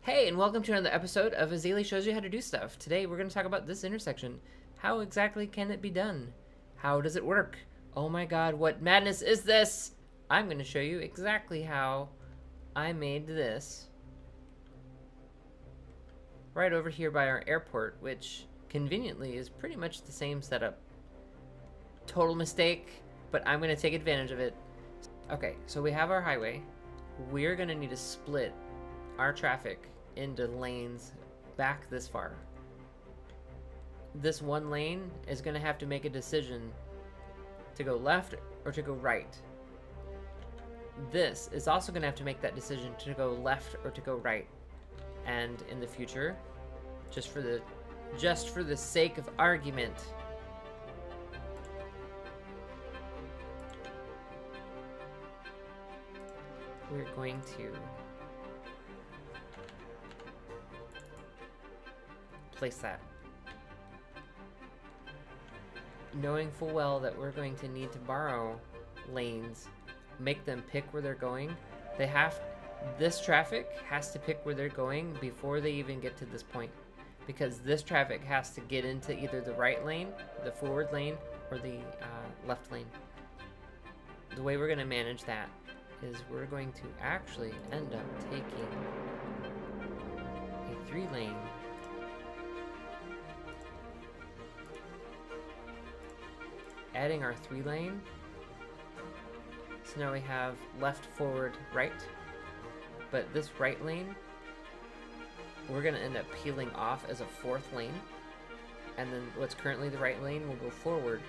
Hey, and welcome to another episode of Azalea Shows You How to Do Stuff. Today we're going to talk about this intersection. How exactly can it be done? How does it work? Oh my god, what madness is this? I'm going to show you exactly how I made this right over here by our airport, which conveniently is pretty much the same setup. Total mistake, but I'm going to take advantage of it. Okay, so we have our highway. We're going to need to split our traffic into lanes back this far. This one lane is going to have to make a decision to go left or to go right. This is also going to have to make that decision to go left or to go right. And in the future, just for the sake of argument, we're going to place that, knowing full well that we're going to need to borrow lanes, make them pick where they're going. This traffic has to pick where they're going before they even get to this point, because this traffic has to get into either the right lane, the forward lane, or the left lane. The way we're going to manage that is we're going to actually end up taking a 3-lane adding our 3-lane. So now we have left, forward, right. But this right lane, we're going to end up peeling off as a 4th lane. And then what's currently the right lane will go forward.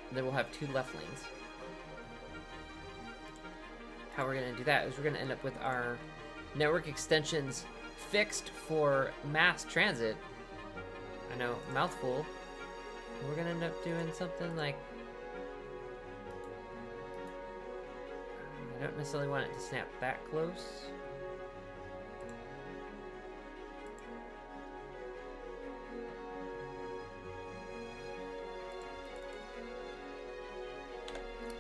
And then we'll have 2 left lanes. How we're going to do that is we're going to end up with our network extensions fixed for mass transit. I know, mouthful. We're gonna end up doing something like, I don't necessarily want it to snap that close.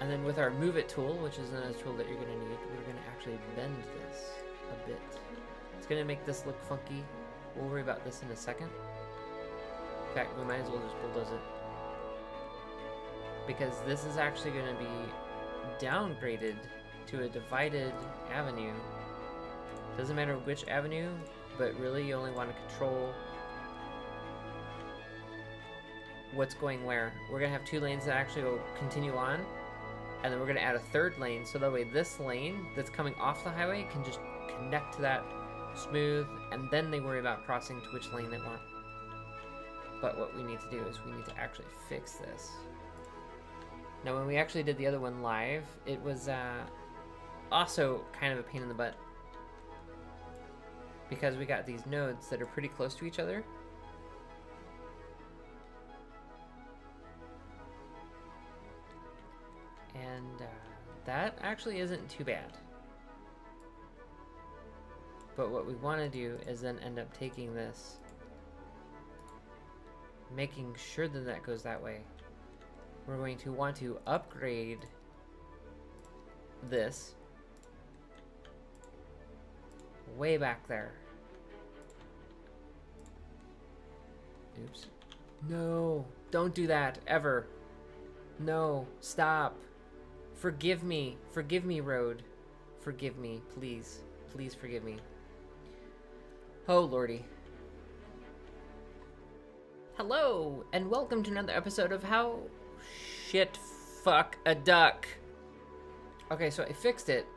And then with our MoveIt tool, which is another tool that you're gonna need, we're gonna actually bend this a bit. It's gonna make this look funky. We'll worry about this in a second. In fact, we might as well just bulldoze it, because this is actually going to be downgraded to a divided avenue. Doesn't matter which avenue, but really you only want to control what's going where. We're going to have 2 lanes that actually will continue on, and then we're going to add a 3rd lane, so that way this lane that's coming off the highway can just connect to that smooth, and then they worry about crossing to which lane they want. But what we need to do is we need to actually fix this. Now, when we actually did the other one live, it was also kind of a pain in the butt, because we got these nodes that are pretty close to each other. And that actually isn't too bad. But what we want to do is then end up taking this, making sure that that goes that way. We're going to want to upgrade this way back there. Oops. No, don't do that, ever. No, stop. Forgive me, road. Forgive me, please. Please forgive me. Oh, lordy. Hello, and welcome to another episode of How Shit Fuck a Duck. Okay, so I fixed it.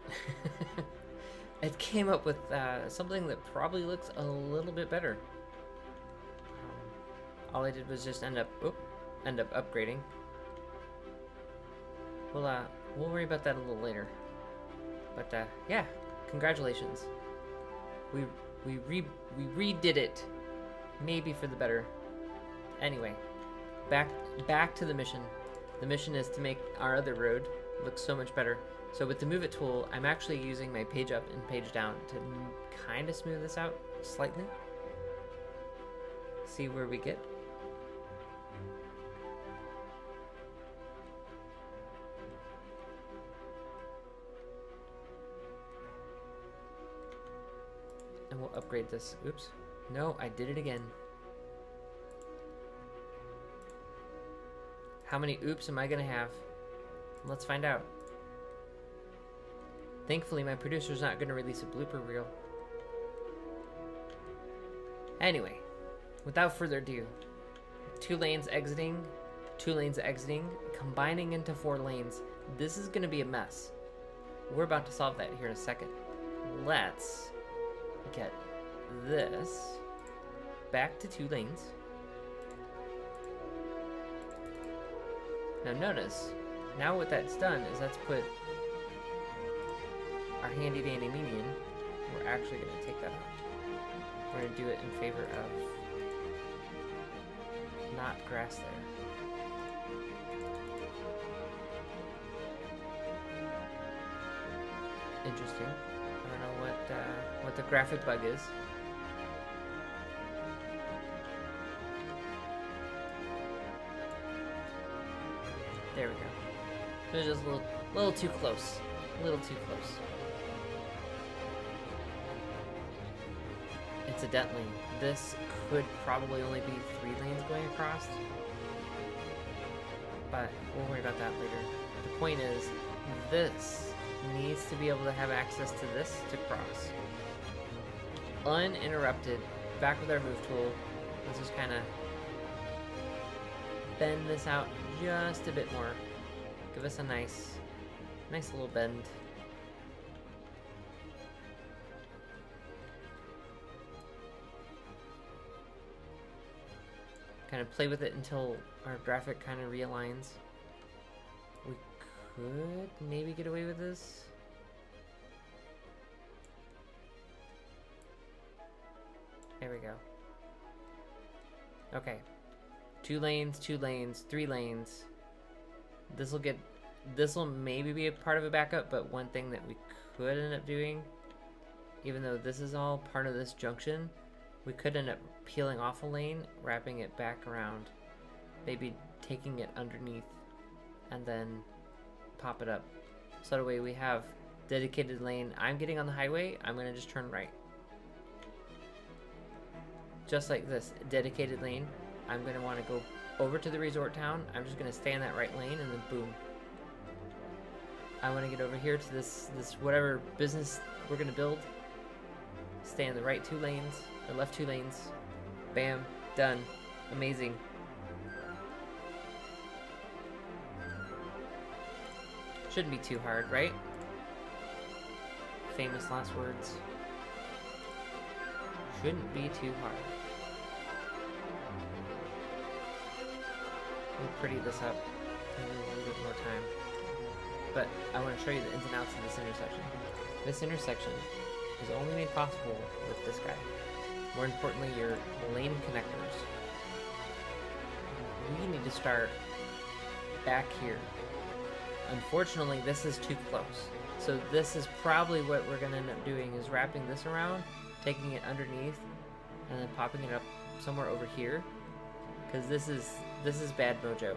It came up with something that probably looks a little bit better. All I did was just end up upgrading. We'll worry about that a little later. But yeah, congratulations. We redid it, maybe for the better. Anyway, back to the mission. The mission is to make our other road look so much better. So with the MoveIt tool, I'm actually using my page up and page down to kind of smooth this out slightly. See where we get. we'll upgrade this. Oops. No, I did it again. How many oops am I gonna have? Let's find out. Thankfully, my producer's not gonna release a blooper reel. Anyway, without further ado, 2 lanes exiting, 2 lanes exiting, combining into 4 lanes. This is gonna be a mess. We're about to solve that here in a second. Let's get this back to 2 lanes. Now notice, now what that's done is that's put our handy dandy median. We're actually going to take that out. We're going to do it in favor of not grass there. Interesting. I don't know what the graphic bug is. There we go. It was just a little too close. A little too close. Incidentally, this could probably only be 3 lanes going across, but we'll worry about that later. The point is, this needs to be able to have access to this to cross. Uninterrupted, back with our move tool. Let's just kind of bend this out just a bit more. Give us a nice little bend. Kind of play with it until our graphic kind of realigns. We could maybe get away with this. There we go. Okay. 2 lanes, 2 lanes, 3 lanes. This will maybe be a part of a backup, but one thing that we could end up doing, even though this is all part of this junction, we could end up peeling off a lane, wrapping it back around, maybe taking it underneath, and then pop it up. So that way we have dedicated lane. I'm getting on the highway, I'm gonna just turn right. Just like this, dedicated lane. I'm gonna wanna go over to the resort town. I'm just gonna stay in that right lane and then boom. I wanna get over here to this whatever business we're gonna build. Stay in the right 2 lanes, or left 2 lanes. Bam, done. Amazing. Shouldn't be too hard, right? Famous last words. Shouldn't be too hard. We'll pretty this up in a little bit more time. But I want to show you the ins and outs of this intersection. This intersection is only made possible with this guy. More importantly, your lane connectors. We need to start back here. Unfortunately, this is too close. So this is probably what we're going to end up doing, is wrapping this around, taking it underneath, and then popping it up somewhere over here. Because this is bad mojo.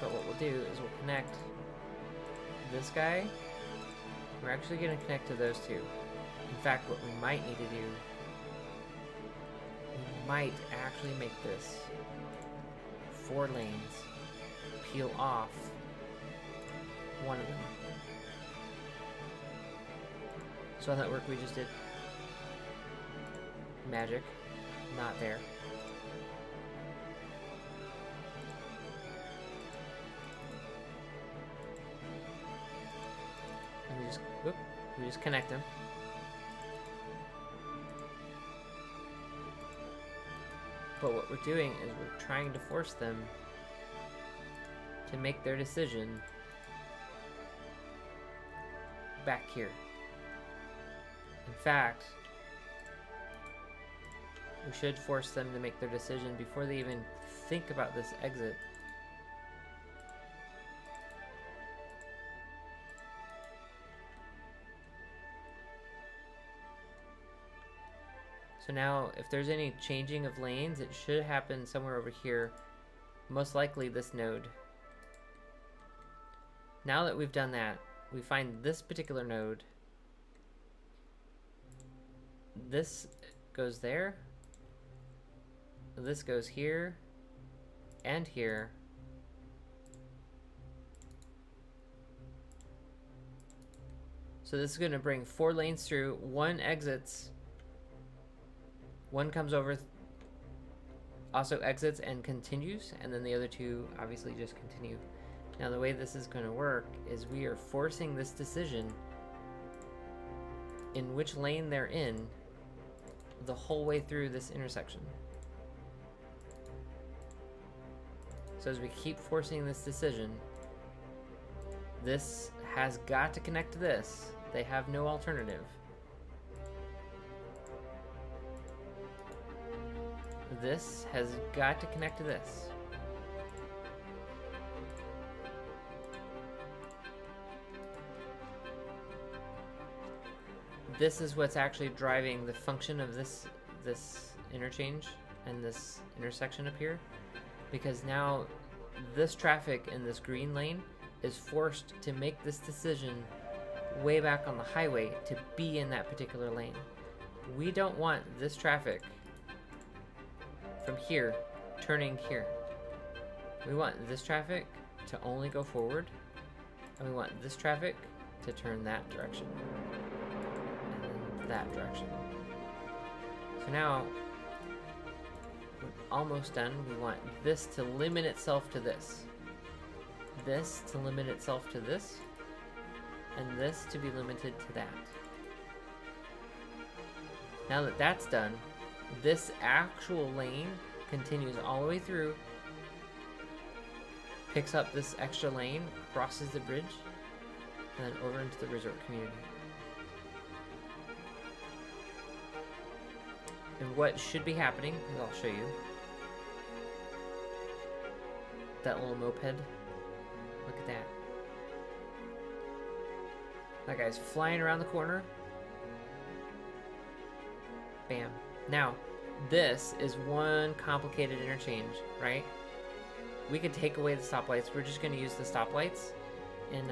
But what we'll do is we'll connect this guy. We're actually going to connect to those 2. In fact, what we might need to do, we might actually make this 4 lanes, peel off one of them. So that work we just did. Magic. Not there. And we just connect them. But what we're doing is we're trying to force them to make their decision back here. In fact, we should force them to make their decision before they even think about this exit. So So now, if there's any changing of lanes, it should happen somewhere over here. Most likely this node. Now that we've done that, we find this particular node. This goes there. This goes here. And here. So this is going to bring 4 lanes through. 1 exits. 1 comes over, also exits and continues, and then the other 2 obviously just continue. Now the way this is going to work is we are forcing this decision in which lane they're in the whole way through this intersection. So as we keep forcing this decision, this has got to connect to this. They have no alternative. This has got to connect to this. This is what's actually driving the function of this interchange and this intersection up here, because now this traffic in this green lane is forced to make this decision way back on the highway to be in that particular lane. We don't want this traffic from here turning here. We want this traffic to only go forward, and we want this traffic to turn that direction and then that direction. So now we're almost done. We want this to limit itself to this to limit itself to this, and this to be limited to that. Now that that's done, this actual lane continues all the way through, picks up this extra lane, crosses the bridge, and then over into the resort community. And what should be happening is, I'll show you. That little moped. Look at that. That guy's flying around the corner. Bam. Now, this is one complicated interchange, right? We could take away the stoplights. We're just going to use the stoplights in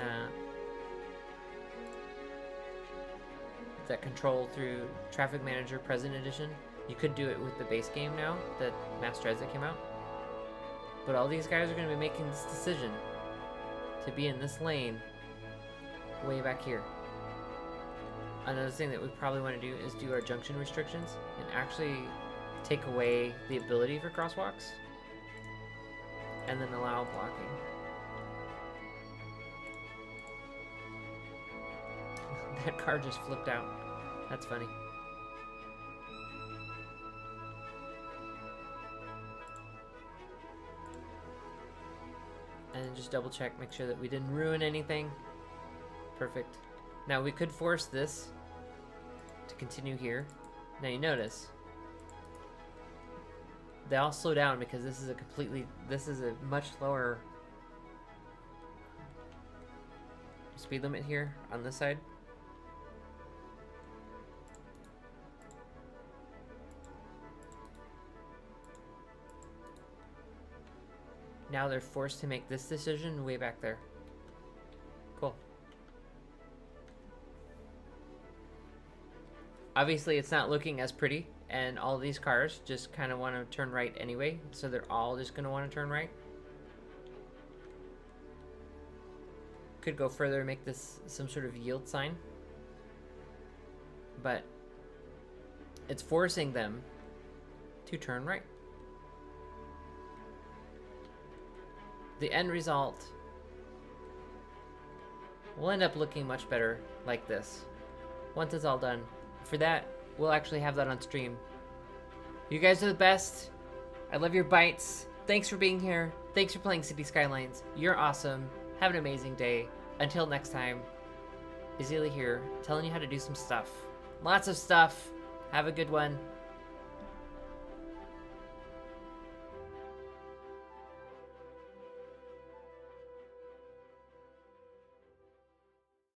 that control through Traffic Manager Present Edition. You could do it with the base game now, the Mass Transit came out. But all these guys are going to be making this decision to be in this lane way back here. Another thing that we probably want to do is do our junction restrictions and actually take away the ability for crosswalks and then allow blocking. That car just flipped out. That's funny. And just double check, make sure that we didn't ruin anything. Perfect. Now we could force this to continue here. Now you notice they all slow down because this is a much lower speed limit here on this side. Now they're forced to make this decision way back there. Cool. Obviously, it's not looking as pretty, and all these cars just kind of want to turn right anyway, so they're all just going to want to turn right. Could go further and make this some sort of yield sign, but it's forcing them to turn right. The end result will end up looking much better like this once it's all done. For that, we'll actually have that on stream. You guys are the best. I love your bites. Thanks for being here. Thanks for playing City Skylines. You're awesome. Have an amazing day. Until next time, Azalea here, telling you how to do some stuff. Lots of stuff. Have a good one.